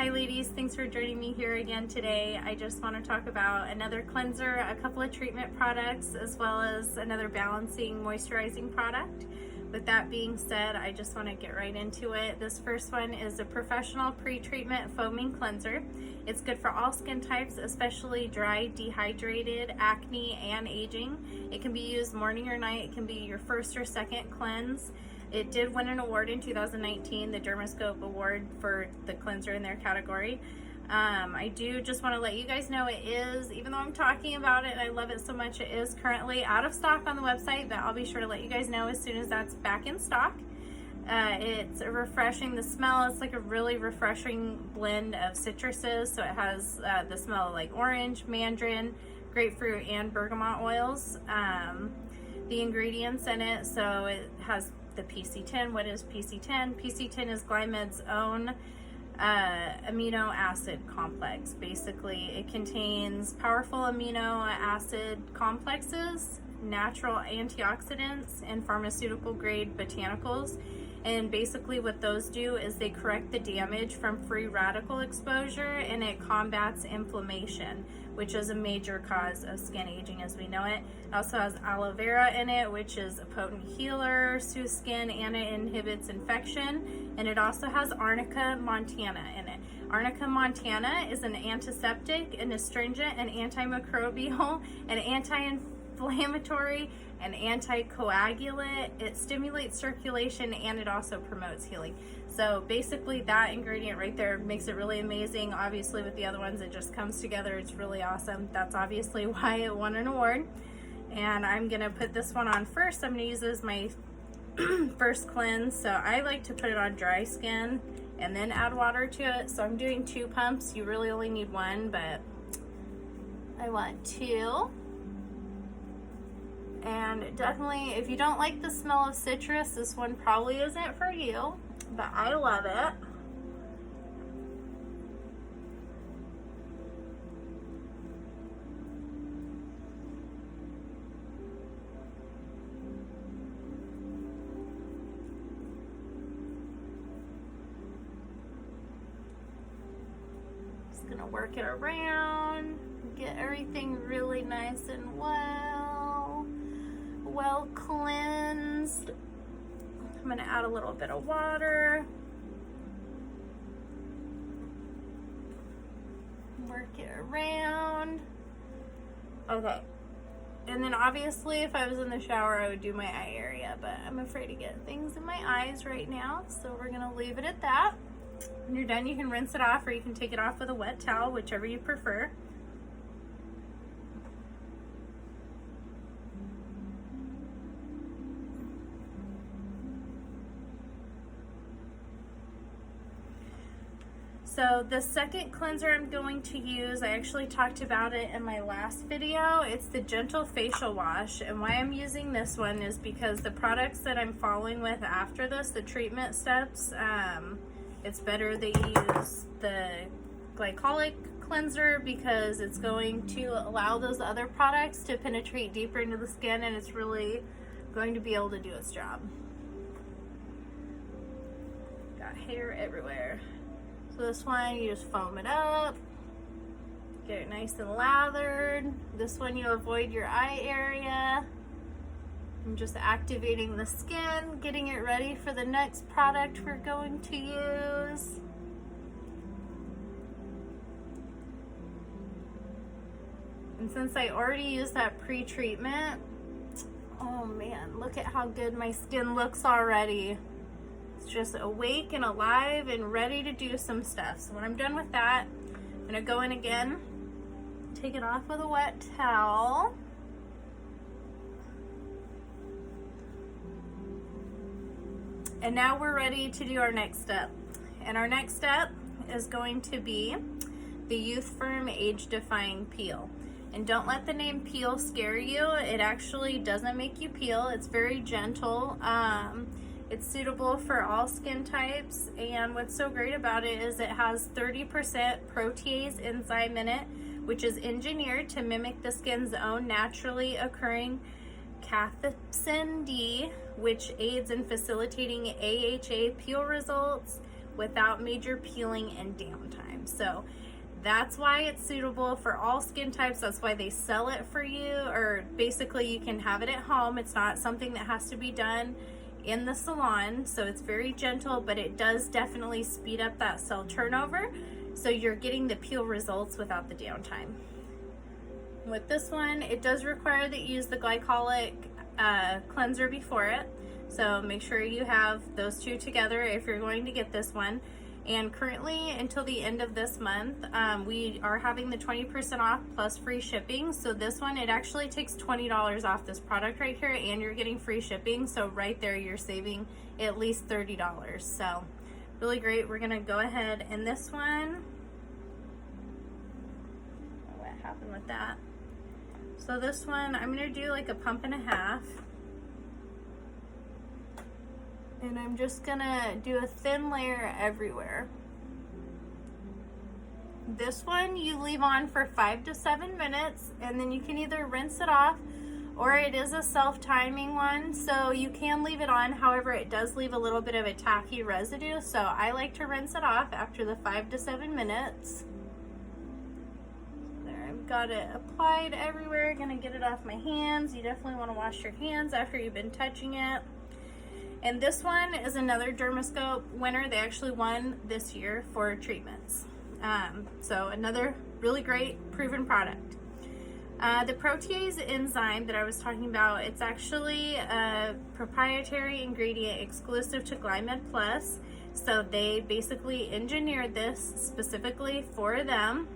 Hi ladies, thanks for joining me here again today. I just want to talk about another cleanser, a couple of treatment products, as well as another balancing moisturizing product. With that being said, I just want to get right into it. This first one is a professional pre-treatment foaming cleanser. It's good for all skin types, especially dry, dehydrated, acne, and aging. It can be used morning or night. It can be your first or second cleanse. It did win an award in 2019, the Dermoscope Award for the cleanser in their category. I do just want to let you guys know it is, even though I'm talking about it and I love it so much, it is currently out of stock on the website, but I'll be sure to let you guys know as soon as that's back in stock. It's refreshing. The smell, it's like a really refreshing blend of citruses, so it has the smell of like orange, mandarin, grapefruit, and bergamot oils. The ingredients in it, so it has the PC10. What is PC10? PC10 is Glymed's own amino acid complex. Basically, it contains powerful amino acid complexes, natural antioxidants, and pharmaceutical grade botanicals. And basically what those do is they correct the damage from free radical exposure, and it combats inflammation, which is a major cause of skin aging as we know it. It also has aloe vera in it, which is a potent healer, soothes skin, and it inhibits infection. And it also has Arnica montana in it. Arnica montana is an antiseptic, an astringent, an antimicrobial, an anti-inflammatory, an anticoagulant. It stimulates circulation, and it also promotes healing. So basically that ingredient right there makes it really amazing. Obviously with the other ones it just comes together. It's really awesome. That's obviously why it won an award. And I'm gonna put this one on first. I'm gonna use this as my first cleanse. So I like to put it on dry skin and then add water to it. So I'm doing 2 pumps. You really only need 1, but I want 2. And definitely, if you don't like the smell of citrus, this one probably isn't for you, but I love it. Just gonna work it around, get everything really nice and well cleansed. I'm gonna add a little bit of water. Work it around. Okay. And then obviously if I was in the shower I would do my eye area, but I'm afraid to get things in my eyes right now, so we're gonna leave it at that. When you're done, you can rinse it off or you can take it off with a wet towel, whichever you prefer. So the second cleanser I'm going to use, I actually talked about it in my last video. It's the Gentle Facial Wash, and why I'm using this one is because the products that I'm following with after this, the treatment steps, it's better that you use the Glycolic cleanser because it's going to allow those other products to penetrate deeper into the skin, and it's really going to be able to do its job. Got hair everywhere. So this one, you just foam it up, get it nice and lathered. This one, you avoid your eye area. I'm just activating the skin, getting it ready for the next product we're going to use. And since I already used that pre-treatment, oh man, look at how good my skin looks already. It's just awake and alive and ready to do some stuff. So when I'm done with that, I'm gonna go in again, take it off with a wet towel. And now we're ready to do our next step. And our next step is going to be the Youth Firm Age-Defying Peel. And don't let the name peel scare you. It actually doesn't make you peel. It's very gentle. It's suitable for all skin types, and what's so great about it is it has 30% protease enzyme in it, which is engineered to mimic the skin's own naturally occurring cathepsin D, which aids in facilitating AHA peel results, without major peeling and downtime. So that's why it's suitable for all skin types. That's why they sell it for you, or basically you can have it at home. It's not something that has to be done in the salon, so it's very gentle, but it does definitely speed up that cell turnover, so you're getting the peel results without the downtime. With this one, it does require that you use the Glycolic cleanser before it, so make sure you have those two together if you're going to get this one. And currently, until the end of this month, we are having the 20% off plus free shipping. So this one, it actually takes $20 off this product right here, and you're getting free shipping. So right there, you're saving at least $30. So really great. We're gonna go ahead and this one, what happened with that? So this one, I'm gonna do like a pump and a half. And I'm just gonna do a thin layer everywhere. This one you leave on for 5 to 7 minutes, and then you can either rinse it off, or it is a self-timing one, so you can leave it on. However, it does leave a little bit of a tacky residue, so I like to rinse it off after the 5 to 7 minutes. There, I've got it applied everywhere. Gonna get it off my hands. You definitely wanna wash your hands after you've been touching it. And this one is another Dermoscope winner. They actually won this year for treatments. So another really great proven product. The protease enzyme that I was talking about, it's actually a proprietary ingredient exclusive to GlymedPlus. So they basically engineered this specifically for them.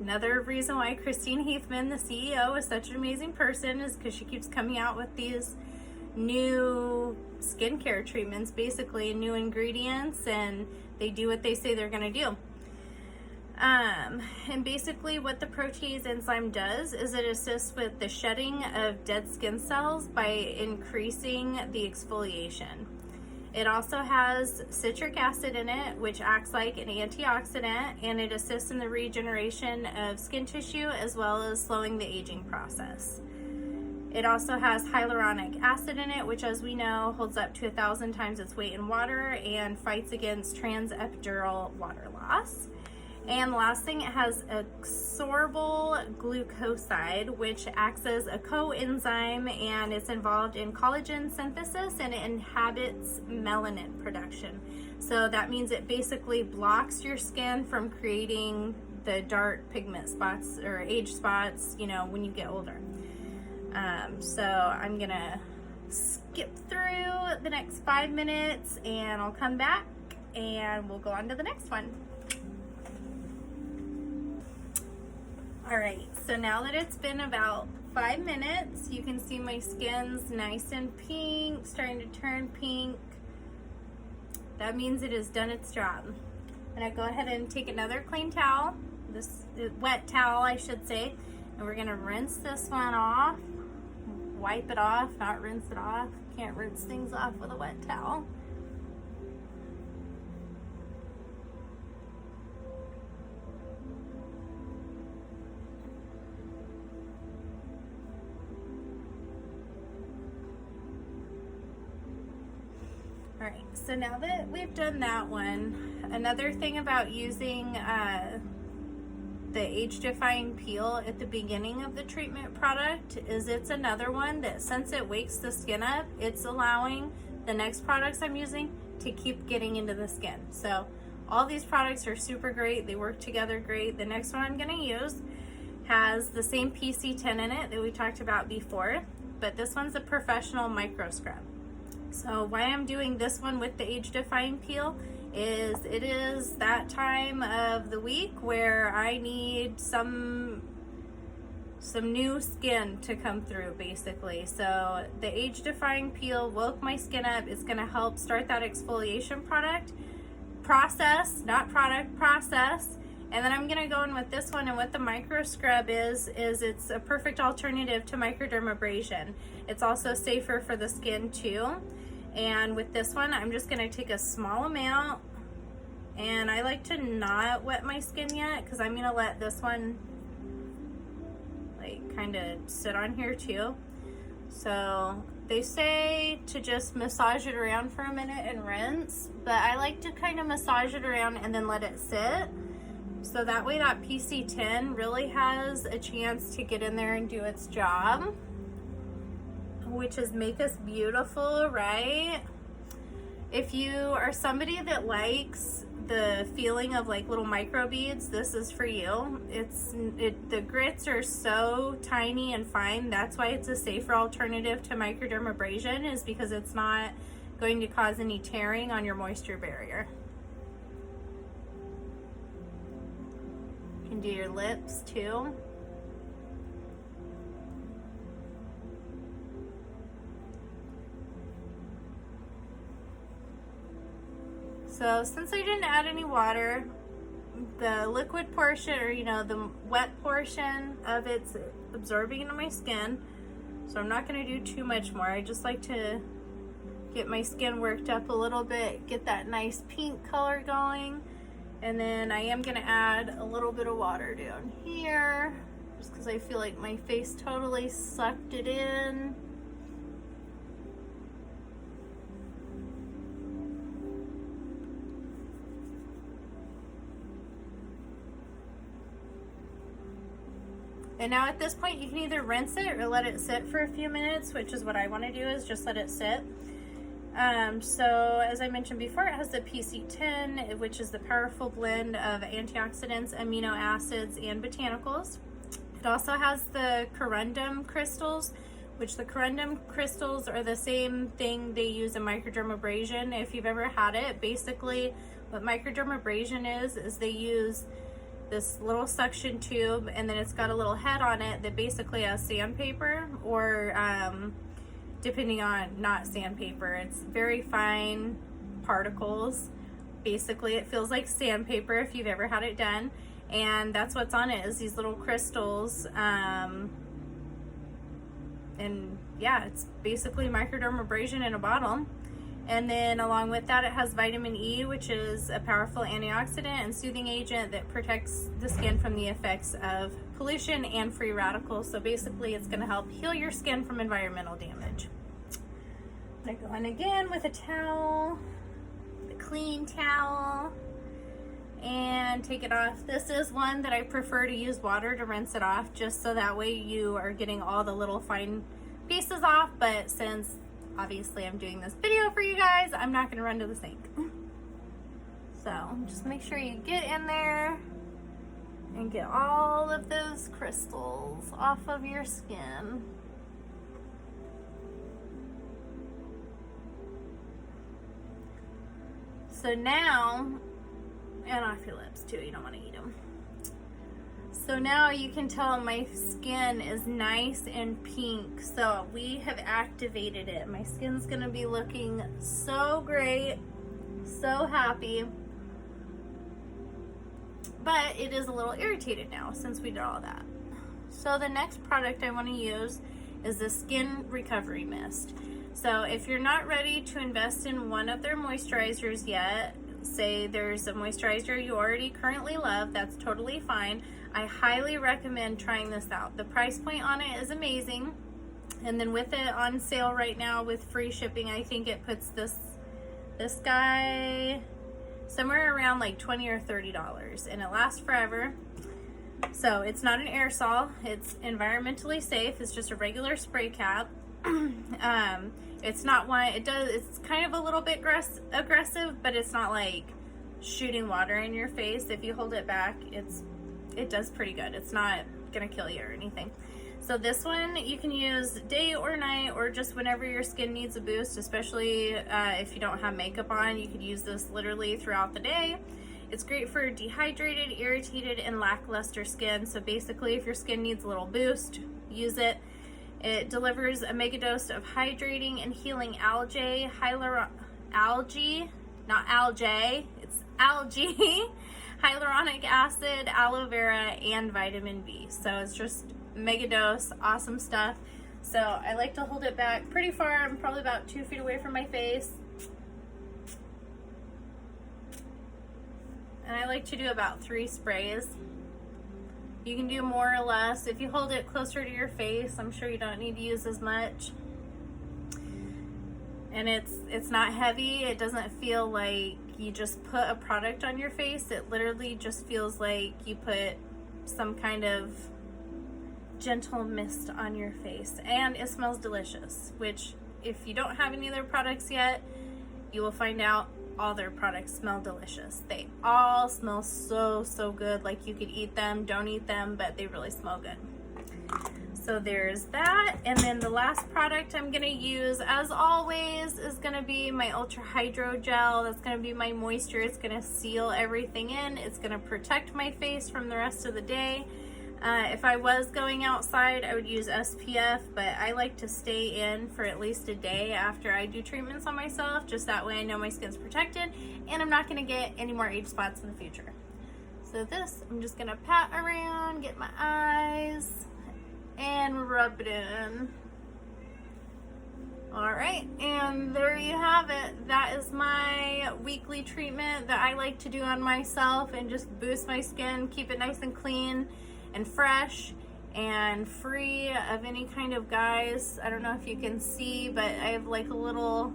Another reason why Christine Heathman, the CEO, is such an amazing person is because she keeps coming out with these new skincare treatments, basically new ingredients, and they do what they say they're going to do. And basically what the protease enzyme does is it assists with the shedding of dead skin cells by increasing the exfoliation. It also has citric acid in it, which acts like an antioxidant, and it assists in the regeneration of skin tissue as well as slowing the aging process. It also has hyaluronic acid in it, which, as we know, holds up to 1,000 times its weight in water and fights against transepidural water loss. And the last thing, it has a sorbitol glucoside, which acts as a coenzyme, and it's involved in collagen synthesis, and it inhibits melanin production. So that means it basically blocks your skin from creating the dark pigment spots or age spots, you know, when you get older. So I'm gonna skip through the next 5 minutes and I'll come back and we'll go on to the next one. All right, so now that it's been about 5 minutes, you can see my skin's nice and pink, starting to turn pink. That means it has done its job. I'm gonna go ahead and take another clean towel, this wet towel I should say, and we're gonna rinse this one off. Wipe it off, not rinse it off. Can't rinse things off with a wet towel. All right, so now that we've done that one, another thing about using the Age-Defying peel at the beginning of the treatment product is it's another one that, since it wakes the skin up, it's allowing the next products I'm using to keep getting into the skin. So all these products are super great. They work together great. The next one I'm gonna use has the same PC10 in it that we talked about before, but this one's a professional micro scrub. So why I'm doing this one with the Age-Defying peel is it is that time of the week where I need some new skin to come through, basically. So the Age-Defying peel woke my skin up. It's gonna help start that exfoliation process, and then I'm gonna go in with this one. And what the micro scrub is it's a perfect alternative to microdermabrasion. It's also safer for the skin too. And with this one, I'm just gonna take a small amount, and I like to not wet my skin yet because I'm gonna let this one like kind of sit on here too. So They say to just massage it around for a minute and rinse, but I like to kind of massage it around and then let it sit. So that way that PC10 really has a chance to get in there and do its job, which is make us beautiful, right? If you are somebody that likes the feeling of like little microbeads, this is for you. The grits are so tiny and fine. That's why it's a safer alternative to microdermabrasion, is because it's not going to cause any tearing on your moisture barrier. You can do your lips too. So since I didn't add any water, the liquid portion, or the wet portion of it's absorbing into my skin. So I'm not going to do too much more. I just like to get my skin worked up a little bit, get that nice pink color going. And then I am going to add a little bit of water down here, just because I feel like my face totally sucked it in. And now at this point, you can either rinse it or let it sit for a few minutes, which is what I want to do, is just let it sit. So as I mentioned before, it has the PC10, which is the powerful blend of antioxidants, amino acids, and botanicals. It also has the corundum crystals, which the corundum crystals are the same thing they use in microdermabrasion. If you've ever had it, basically what microdermabrasion is they use this little suction tube, and then it's got a little head on it that basically has sandpaper, or depending on, not sandpaper, it's very fine particles. Basically it feels like sandpaper if you've ever had it done, and that's what's on it, is these little crystals. And yeah, it's basically microdermabrasion in a bottle. And then along with that, it has vitamin E, which is a powerful antioxidant and soothing agent that protects the skin from the effects of pollution and free radicals. So basically it's going to help heal your skin from environmental damage. I'm going to go in again with a towel, a clean towel, and take it off. This is one that I prefer to use water to rinse it off, just so that way you are getting all the little fine pieces off. But since obviously I'm doing this video for you guys, I'm not going to run to the sink. So just make sure you get in there and get all of those crystals off of your skin. So now, and off your lips too, you don't want to eat them. So now you can tell my skin is nice and pink. So we have activated it. My skin's gonna be looking so great, so happy. But it is a little irritated now since we did all that. So the next product I want to use is the Skin Recovery Mist. So if you're not ready to invest in one of their moisturizers yet, say there's a moisturizer you already currently love, that's totally fine. I highly recommend trying this out. The price point on it is amazing. And then with it on sale right now with free shipping, I think it puts this guy somewhere around like $20 or $30, and it lasts forever. So it's not an aerosol, it's environmentally safe. It's just a regular spray cap. It's not one, it's kind of a little bit aggressive, but it's not like shooting water in your face. If you hold it back, it does pretty good. It's not gonna kill you or anything. So this one you can use day or night, or just whenever your skin needs a boost, especially if you don't have makeup on. You could use this literally throughout the day. It's great for dehydrated, irritated, and lackluster skin. So basically if your skin needs a little boost, use it. It delivers a mega dose of hydrating and healing algae, not algae, it's algae, hyaluronic acid, aloe vera, and vitamin B. So it's just mega dose, awesome stuff. So I like to hold it back pretty far. I'm probably about 2 feet away from my face. And I like to do about 3 sprays. You can do more or less. If you hold it closer to your face, I'm sure you don't need to use as much. And it's not heavy. It doesn't feel like you just put a product on your face. It literally just feels like you put some kind of gentle mist on your face, and it smells delicious, which if you don't have any of their products yet, you will find out all their products smell delicious. They all smell so good, like you could eat them, don't eat them, but they really smell good. So there's that. And then the last product I'm gonna use, as always, is gonna be my Ultra Hydro Gel. That's gonna be my moisture. It's gonna seal everything in. It's gonna protect my face from the rest of the day. If I was going outside, I would use SPF, but I like to stay in for at least a day after I do treatments on myself. Just that way I know my skin's protected and I'm not gonna get any more age spots in the future. So this, I'm just gonna pat around, get my eyes, and rub it in. All right, and there you have it. That is my weekly treatment that I like to do on myself and just boost my skin, keep it nice and clean and fresh and free of any kind of guys. I don't know if you can see, but I have like a little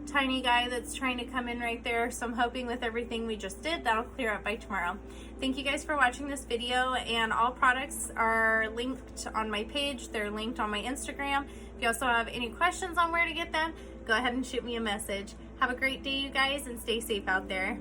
tiny guy that's trying to come in right there. So I'm hoping with everything we just did, that'll clear up by tomorrow. Thank you guys for watching this video, and all products are linked on my page. They're linked on my Instagram. If you also have any questions on where to get them, go ahead and shoot me a message. Have a great day, you guys, and stay safe out there.